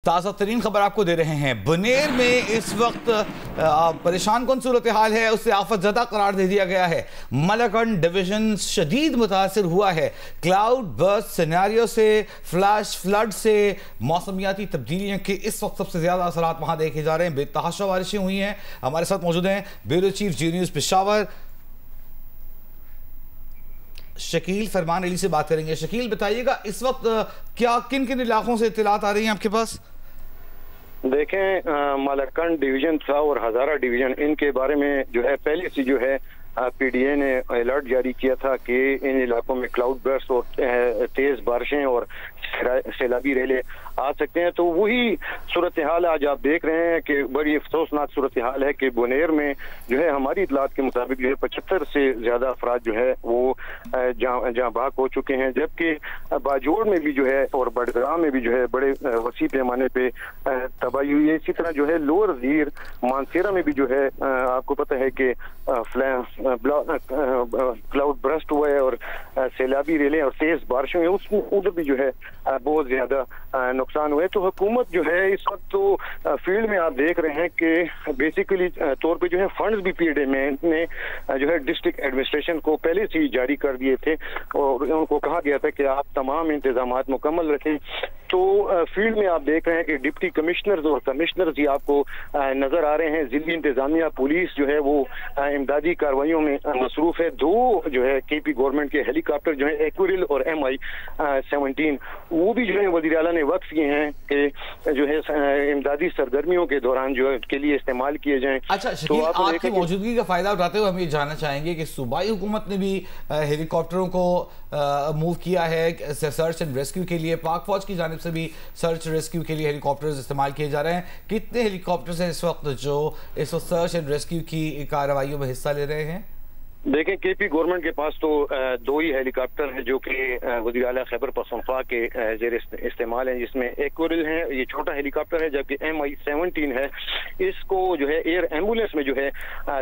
تازہ ترین خبر آپ کو دے رہے ہیں۔ بنیر میں اس وقت پریشان کن صورتحال ہے، اسے آفت زدہ قرار دے دیا گیا ہے۔ ملکنڈ ڈویژن شدید متاثر ہوا ہے کلاؤڈ برسٹ سیناریو سے، فلیش فلڈ سے، موسمیاتی تبدیلیوں کے اس وقت سب سے زیادہ اثرات وہاں دیکھے جا رہے ہیں۔ بے تحاشا بارشیں ہوئی ہیں۔ ہمارے ساتھ موجود ہیں بیورو چیف جی نیوز پشاور شکیل فرمان علی سے بات کریں گے۔ شکیل بتائیے گا اس وقت کیا کن کن علاقوں سے اطلاعات آ رہی ہیں آپ کے پاس؟ دیکھیں ملکنڈ ڈویژن تھا اور ہزارہ ڈویژن، ان کے بارے میں جو ہے پہلے سے جو ہے پی ڈی اے نے الرٹ جاری کیا تھا کہ ان علاقوں میں کلاؤڈ برسٹ اور تیز بارشیں اور سیلابی ریلے آ سکتے ہیں۔ تو وہی صورتحال آج آپ دیکھ رہے ہیں کہ بڑی افسوسناک صورتحال ہے کہ بنیر میں جو ہے ہماری اطلاعات کے مطابق جو ہے 75 سے زیادہ افراد جو ہے وہ جہاں بھاگ ہو چکے ہیں، جبکہ باجوڑ میں بھی جو ہے اور بڑگام میں بھی جو ہے بڑے وسیع پیمانے پہ تباہی ہوئی ہے۔ اسی طرح جو ہے لوور زیر مانسیرا میں بھی جو ہے آپ کو پتہ ہے کہ کلاؤڈ برسٹ ہوا ہے اور سیلابی ریلیں اور تیز بارشیں ہیں، اس میں ادھر بھی جو ہے بہت زیادہ نقصان ہوئے۔ تو حکومت جو ہے اس وقت تو فیلڈ میں آپ دیکھ رہے ہیں کہ بیسیکلی طور پہ جو ہے فنڈز بھی پی ڈی اے نے جو ہے ڈسٹرکٹ ایڈمنسٹریشن کو پہلے سے ہی جاری کر دیے تھے اور ان کو کہا گیا تھا کہ آپ تمام انتظامات مکمل رکھیں۔ تو فیلڈ میں آپ دیکھ رہے ہیں کہ ڈپٹی کمشنرز اور کمشنرز ہی آپ کو نظر آ رہے ہیں۔ ضلعی انتظامیہ پولیس جو ہے وہ امدادی کارروائیوں میں مصروف ہے۔ دو جو ہے کے پی گورنمنٹ کے ہیلی کاپٹر جو ہے ایکوریل اور MI-17 وہ بھی جو ہے وزیر اعلیٰ نے وقف کیے ہیں کہ جو ہے امدادی سرگرمیوں کے دوران جو ہے کے لیے استعمال کیے جائیں۔ اچھا شکیل، آپ کی موجودگی کا فائدہ اٹھاتے ہوئے ہم یہ جاننا چاہیں گے کہ صوبائی حکومت نے بھی ہیلی کاپٹروں کو موو کیا ہے سرچ اینڈ ریسکیو کے لیے، پاک فوج کی جانب سے بھی سرچ ریسکیو کے لیے ہیلی کاپٹرز استعمال کیے جا رہے ہیں۔ کتنے ہیلی کاپٹرز ہیں اس وقت جو اس وقت سرچ اینڈ ریسکیو کی کارروائیوں میں حصہ لے رہے ہیں؟ دیکھیں کے پی گورنمنٹ کے پاس تو دو ہی ہیلی کاپٹر ہیں جو کہ وزیر اعلیٰ خیبر پختونخوا کے زیر استعمال ہیں، جس میں ایکورل ہے، یہ چھوٹا ہیلی کاپٹر ہے، جبکہ MI-17 ہے۔ اس کو جو ہے ایئر ایمبولینس میں جو ہے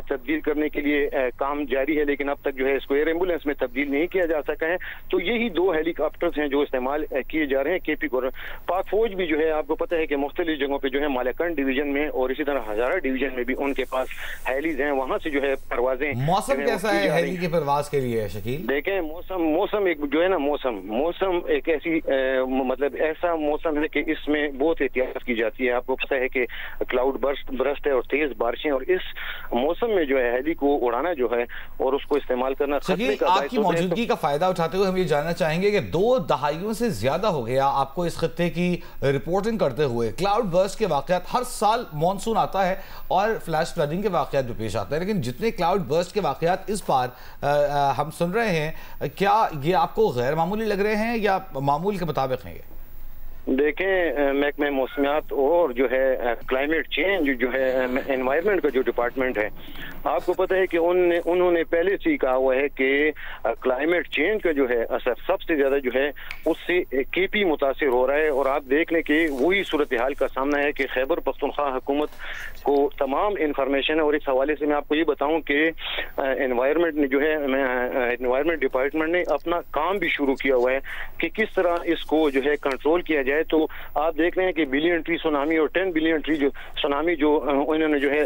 تبدیل کرنے کے لیے کام جاری ہے، لیکن اب تک جو ہے اس کو ایئر ایمبولینس میں تبدیل نہیں کیا جا سکا ہے۔ تو یہی دو ہیلی کاپٹرز ہیں جو استعمال کیے جا رہے ہیں کے پی گورنمنٹ۔ پاک فوج بھی جو ہے آپ کو پتہ ہے کہ مختلف جگہوں پہ جو ہے ملکنڈ ڈویژن میں اور اسی طرح ہزارہ ڈویژن میں بھی ان کے پاس ہیلیز ہیں، وہاں سے جو ہے پروازیں۔ موسم کیسا ہے ہیلی کی پرواز کے لیے شکیل؟ دیکھیں موسم ایک جو ہے نا موسم ایک ایسی مطلب ایسا موسم ہے کہ اس میں بہت احتیاط کی جاتی ہے۔ آپ کو پتہ ہے کہ کلاؤڈ برسٹ ہے اور تیز بارشیں، اور اس موسم میں جو ہے ہیلی کو اڑانا جو ہے اور اس کو استعمال کرنا خطرے کا باعث۔ آپ کی موجودگی کا فائدہ اٹھاتے ہوئے ہم یہ جاننا چاہیں گے کہ 2 دہائیوں سے زیادہ ہو گیا آپ کو اس خطے کی رپورٹنگ کرتے ہوئے۔ کلاؤڈ برسٹ کے واقعات ہر سال مانسون آتا ہے اور فلیش فلڈنگ کے واقعات بھی پیش آتے ہیں، لیکن جتنے کلاؤڈ برسٹ کے واقعات اس بار ہم سن رہے ہیں، کیا یہ آپ کو غیر معمولی لگ رہے ہیں یا معمول کے مطابق ہیں یہ؟ دیکھیں محکمہ موسمیات اور جو ہے کلائمیٹ چینج جو ہے انوائرمنٹ کا جو ڈپارٹمنٹ ہے، آپ کو پتہ ہے کہ انہوں نے پہلے سے ہی کہا ہوا ہے کہ کلائمیٹ چینج کا جو ہے اثر سب سے زیادہ جو ہے اس سے کے پی متاثر ہو رہا ہے۔ اور آپ دیکھ لیں کہ وہی صورتحال کا سامنا ہے کہ خیبر پختونخوا حکومت کو تمام انفارمیشن ہے، اور اس حوالے سے میں آپ کو یہ بتاؤں کہ انوائرمنٹ نے جو ہے انوائرمنٹ ڈپارٹمنٹ نے اپنا کام بھی شروع کیا ہوا ہے کہ کس طرح اس کو جو ہے کنٹرول کیا جائے۔ تو آپ دیکھ رہے ہیں کہ بلین ٹری سونامی اور 10 بلین ٹری جو سونامی جو انہوں نے جو ہے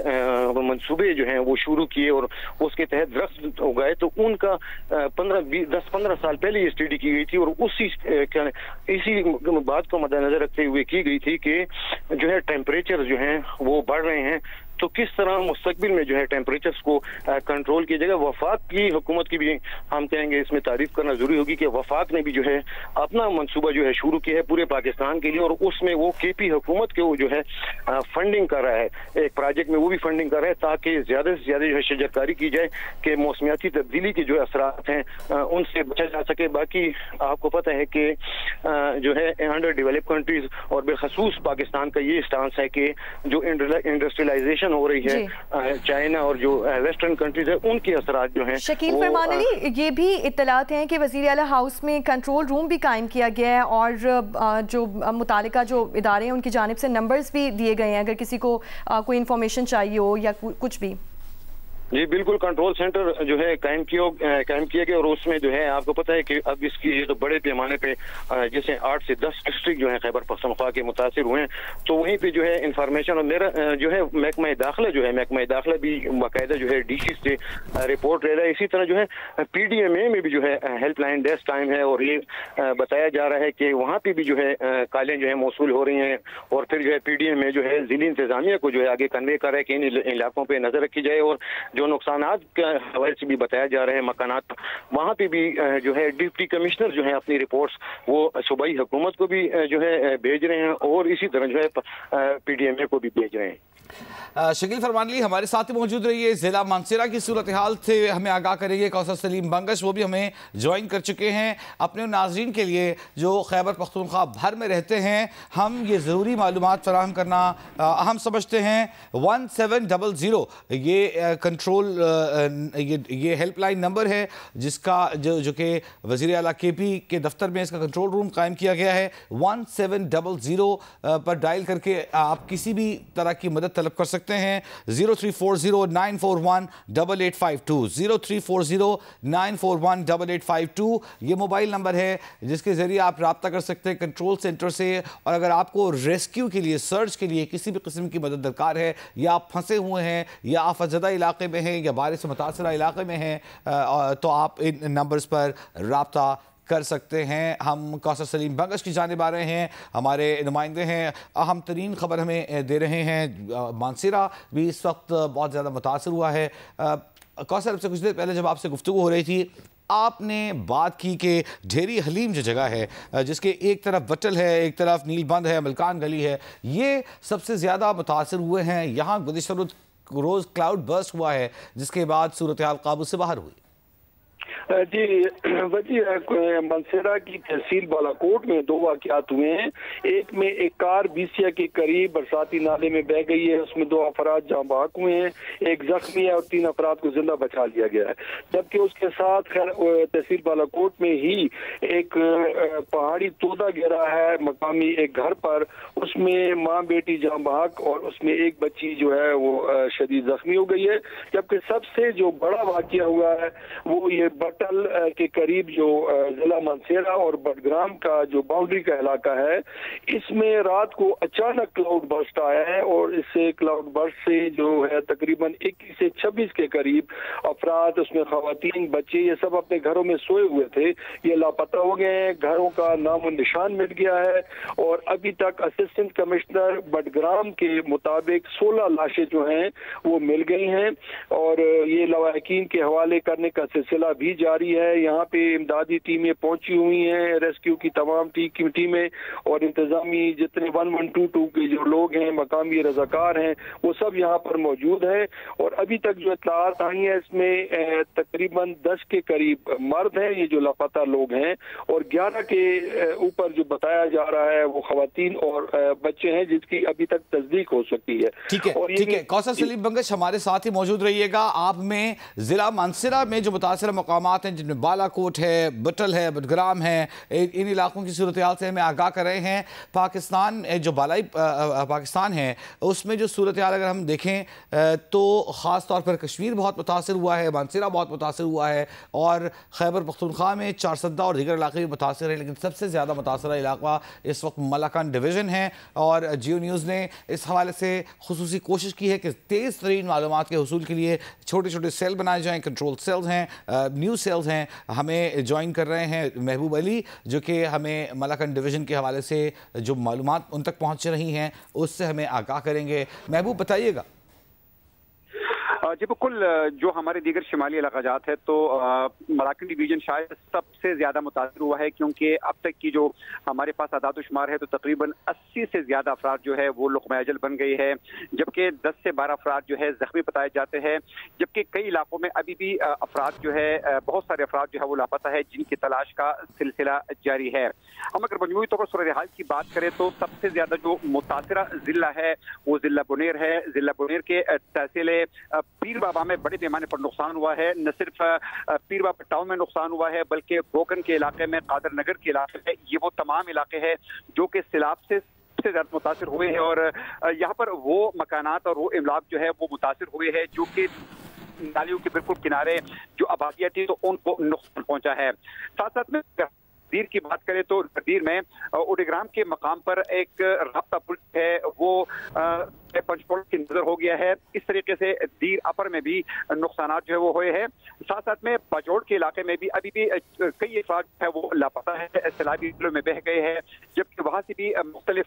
منصوبے جو ہیں وہ شروع کیے اور اس کے تحت درخت اگائے، تو ان کا 10-15 سال پہلے یہ اسٹڈی کی گئی تھی اور اسی بات کو مد نظر رکھتے ہوئے کی گئی تھی کہ جو ہے ٹیمپریچر جو ہیں وہ بڑھ رہے ہیں، تو کس طرح مستقبل میں جو ہے ٹیمپریچرز کو کنٹرول کیا جائے گا۔ وفاق کی حکومت کی بھی ہم کہیں گے اس میں تعریف کرنا ضروری ہوگی کہ وفاق نے بھی جو ہے اپنا منصوبہ جو ہے شروع کیا ہے پورے پاکستان کے لیے، اور اس میں وہ کے پی حکومت کے وہ جو ہے فنڈنگ کر رہا ہے، ایک پروجیکٹ میں وہ بھی فنڈنگ کر رہا ہے تاکہ زیادہ سے زیادہ جو ہے شجرکاری کی جائے کہ موسمیاتی تبدیلی کے جو اثرات ہیں ان سے بچا جا سکے۔ باقی آپ کو پتہ ہے کہ جو ہے انڈر ڈیولپ کنٹریز اور بالخصوص پاکستان کا یہ اسٹانس ہے کہ جو انڈسٹریلائزیشن ہو رہی ہے چائنا اور جو ویسٹرن کنٹریز ہیں ان کے اثرات جو ہیں۔ شکیل فرمان علی، یہ بھی اطلاعات ہیں کہ وزیر اعلیٰ ہاؤس میں کنٹرول روم بھی قائم کیا گیا ہے اور جو متعلقہ جو ادارے ہیں ان کی جانب سے نمبرز بھی دیے گئے ہیں اگر کسی کو کوئی انفارمیشن چاہیے ہو یا کچھ بھی۔ जी बिल्कुल, कंट्रोल सेंटर जो है कायम किया गया और उसमें जो है आपको पता है कि अब इसकी तो बड़े पैमाने पे जैसे 8 से 10 डिस्ट्रिक्ट जो है खैबर पख्तूनख्वा के मुतासिर हुए हैं, तो वहीं पे जो है इंफॉर्मेशन और मेरा जो है महकमा दाखिला भी बाकायदा जो है डीसी से रिपोर्ट ले रहा है। इसी तरह जो है PDMA में भी जो है हेल्पलाइन डेस्क टाइम है और ये बताया जा रहा है कि वहाँ पे भी जो है कॉलें जो है मौसूल हो रही हैं और फिर जो है PDMA जो है ज़िली इंतजामिया को जो है आगे कन्वे कर रहा है कि इन इलाकों पर नजर रखी जाए और जो नुकसानात के हवाले से भी बताया जा रहा है मकानात, वहाँ पे भी जो है डिप्टी कमिश्नर जो है अपनी रिपोर्ट्स वो सूबाई हुकूमत को भी जो है भेज रहे हैं और इसी तरह जो है PDMA को भी भेज रहे हैं। शकील फरमानली हमारे साथ ही मौजूद रहिए, ज़िला मानसरा की सूरत हाल से हमें आगाह करेंगे। कौसर सलीम बंगश वो भी हमें ज्वाइन कर चुके हैं। अपने नाज़रीन के लिए जो खैबर पख्तूनख्वा भर में रहते हैं, हम ये ज़रूरी मालूमात फराहम करना अहम समझते हैं। 1700 ये कंट्रोल ये हेल्पलाइन नंबर है जिसका जो कि वज़ीर आला KP के दफ्तर में इसका कंट्रोल रूम कायम किया गया है। 1700 पर डायल करके आप किसी भी तरह की मदद तलब कर सकते हैं। 0340-941-8852 0340-941-8852 ये मोबाइल नंबर है जिसके ज़रिए आप रब्ता कर सकते हैं कंट्रोल सेंटर से। और अगर आपको रेस्क्यू के लिए, सर्च के लिए किसी भी किस्म की मदद दरकार है, या आप फंसे हुए हैं या आफतज़दा इलाके में हैं या बारिश से मुतासरा इलाके में हैं, तो आप इन नंबर्स पर रब्ता कर सकते हैं। हम कौसर सलीम बंगश की जानिब आ रहे हैं, हमारे नुमाइंदे हैं, अहम तरीन खबर हमें दे रहे हैं। मानसरा भी इस वक्त बहुत ज़्यादा मुतासर हुआ है। कौसर से कुछ देर पहले जब आपसे गुफ्तगू हो रही थी, आपने बात की कि ढेरी हलीम जो जगह है जिसके एक तरफ बटल है, एक तरफ नीलबंद है, मलकान गली है, ये सबसे ज़्यादा मुतासर हुए हैं। यहाँ गुज़िश्ता रोज़ क्लाउड बर्स्ट हुआ है जिसके बाद सूरत हाल काबू से बाहर हुई। जी वजह मानसरा की तहसील बालाकोट में 2 वाक़यात हुए हैं। एक में एक कार बीसिया के करीब बरसाती नाले में बह गई है, उसमें 2 अफराद जाँ बहक हुए हैं, एक जख्मी है और 3 अफराद को जिंदा बचा लिया गया है। जबकि उसके साथ तहसील बालाकोट में ही एक पहाड़ी तोदा गिरा है मकामी एक घर पर, उसमें माँ बेटी जाँ बहक और उसमें एक बच्ची जो है वो शदीद जख्मी हो गई है। जबकि सबसे जो बड़ा वाक़या हुआ है वो ये बटल के करीब जो जिला मानसरा और बडग्राम का जो बाउंड्री का इलाका है, इसमें रात को अचानक क्लाउड बर्स्ट आया है और इससे क्लाउड बर्स्ट से जो है तकरीबन 21 से 26 के करीब अफराद, उसमें खवातीन, बच्चे, ये सब अपने घरों में सोए हुए थे, ये लापता हो गए हैं। घरों का नामो निशान मिट गया है और अभी तक असिस्टेंट कमिश्नर बडग्राम के मुताबिक 16 लाशें जो हैं वो मिल गई हैं और ये लवाहिकीन के हवाले करने का सिलसिला भी जारी है। यहाँ पे इमदादी टीमें पहुंची हुई हैं, रेस्क्यू की तमाम टीमें और इंतजामी जितने 1122 के जो लोग हैं, मकामी रजाकार हैं, वो सब यहाँ पर मौजूद हैं। और अभी तक जो इत्तलात आई हैं इसमें तकरीबन 10 के करीब मर्द हैं, ये जो लापता लोग हैं, और 11 के ऊपर जो बताया जा रहा है वो खवातीन और बच्चे हैं जिसकी अभी तक तस्दीक हो सकती है। ठीक है कौसर सलीम बंगश हमारे साथ ही मौजूद रहिएगा। आप में जिला मानसरा में जो मुतासर मकामात हैं जिनमें बालाकोट है, बटल है, बडग्राम है, इन इलाकों की सूरत हाल से हमें आगाह कर रहे हैं। पाकिस्तान जो बालाई पाकिस्तान है उसमें जो सूरत हाल अगर हम देखें तो ख़ास तौर पर कश्मीर बहुत मुतासर हुआ है, मानसरा बहुत मुतासर हुआ है और खैबर पख्तूनख्वा में चारसद्दा और दीगर इलाके भी मुतासर है, लेकिन सबसे ज़्यादा मुतासर इलाका इस वक्त मलाकान डिवीज़न है। और जियो न्यूज़ ने इस हवाले से खुसूसी कोशिश की है कि तेज़ तरीन मालूमात के हुसूल के लिए छोटे छोटे सेल बनाए जाएँ, कंट्रोल सेल्स हैं, न्यूज़ सेल्स हैं। हमें ज्वाइन कर रहे हैं महबूब अली जो कि हमें मलाकन डिवीज़न के हवाले से जो मालूमात उन तक पहुँच रही हैं उससे हमें आगाह करेंगे। महबूब बताइएगा। जी बिल्कुल, जो हमारे दीगर शिमाली इलाकाजात है तो मलाकन डिवीजन शायद सबसे ज़्यादा मुतासर हुआ है क्योंकि अब तक की जो हमारे पास आदाद शुमार है तो तकरीबन 80 से ज़्यादा अफराद जो है वो लुक़मा अजल बन गई है, जबकि 10 से 12 अफराद जो है ज़ख्मी बताए जाते हैं, जबकि कई इलाकों में अभी भी अफराद जो है बहुत सारे अफराद जो है वो लापता है जिनकी तलाश का सिलसिला जारी है। हम अगर मजमूई तौर पर सूरत हाल की बात करें तो सबसे ज़्यादा जो मुतासरा ज़िला है वो ज़िला बुनेर है। ज़िला बुनेर के तहसील पीर बाबा में बड़े पैमाने पर नुकसान हुआ है। न सिर्फ पीर बाबा टाउन में नुकसान हुआ है बल्कि बोकन के इलाके में, कादर नगर के इलाके में, ये वो तमाम इलाके हैं जो कि सैलाब से ज्यादा मुतासिर हुए हैं और यहाँ पर वो मकानात और वो इमलाक जो है वो मुतासिर हुए हैं जो कि नालियों के बिल्कुल किनारे जो आबादियां थी तो उनको नुकसान पहुंचा है। साथ साथ में दीर की बात करें तो दीर में ओडेग्राम के मकाम पर एक राब्ता पुल है वो पंचकोट की नजर हो गया है। इस तरीके से दीर अपर में भी नुकसान जो है वो हुए हैं। साथ साथ में बाजोड़ के इलाके में भी अभी भी कई अफराद है वो लापता है, सैलाबी जिलों में बह गए हैं, जबकि वहां से भी मुख्तलिफ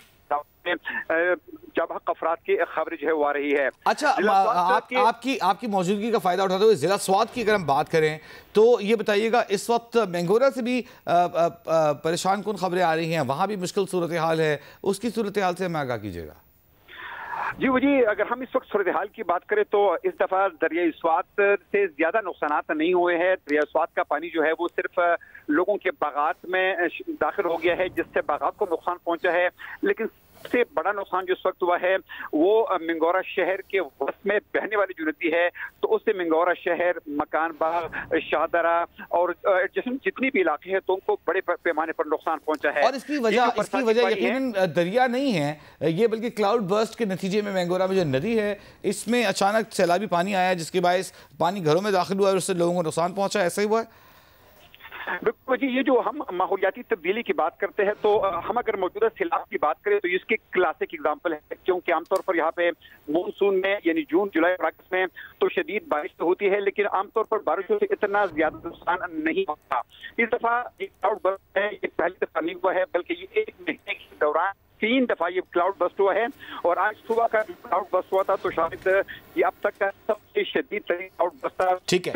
जबहक अफराद की खबर जो है वो आ रही है। अच्छा, आपकी मौजूदगी का फायदा उठाते हुए जिला स्वात की अगर हम बात करें तो ये बताइएगा, इस वक्त मैंगोरा से भी परेशान कुन खबरें आ रही हैं, वहां भी मुश्किल सूरत हाल है, उसकी सूरत हाल से हमें आगाह कीजिएगा। जी, अगर हम इस वक्त सूरत हाल की बात करें तो इस दफा दरियाई स्वात से ज्यादा नुकसान नहीं हुए हैं। दरियाई स्वात का पानी जो है वो सिर्फ लोगों के बागात में दाखिल हो गया है, जिससे बागात को नुकसान पहुंचा है। लेकिन सबसे बड़ा नुकसान जो इस वक्त हुआ है वो मिंगौरा शहर के वस्त में बहने वाली जो नदी है तो उससे मिंगौरा शहर, मकान बाग, शाहदरा और एडजेसेंट जितनी भी इलाके हैं तो उनको बड़े पैमाने पर नुकसान पहुंचा है। और इसकी वजह यकीनन दरिया नहीं है ये, बल्कि क्लाउड बर्स्ट के नतीजे में मैंगोरा में जो नदी है इसमें अचानक सैलाबी पानी आया, जिसके बायस पानी घरों में दाखिल हुआ और उससे लोगों को नुकसान पहुंचा। ऐसा ही हुआ है? बिल्कुल जी, ये जो हम माहौलियाती तब्दीली की बात करते हैं तो हम अगर मौजूदा सैलाब की बात करें तो इसकी क्लासिक एग्जांपल है, क्योंकि आमतौर पर यहाँ पे मानसून में यानी जून जुलाई अगस्त में तो शदीद बारिश तो होती है, लेकिन आमतौर पर बारिशों से इतना ज्यादा नुकसान नहीं होता। इस दफा ये क्लाउड बर्स्ट है, ये पहली दफा नहीं हुआ है, बल्कि ये एक महीने के दौरान 3 दफा ये क्लाउड बस्ट हुआ है। और आज सुबह का क्लाउड बस्ट हुआ था तो शायद ये अब तक का सबसे शदीद क्लाउड बस्ट था। ठीक है।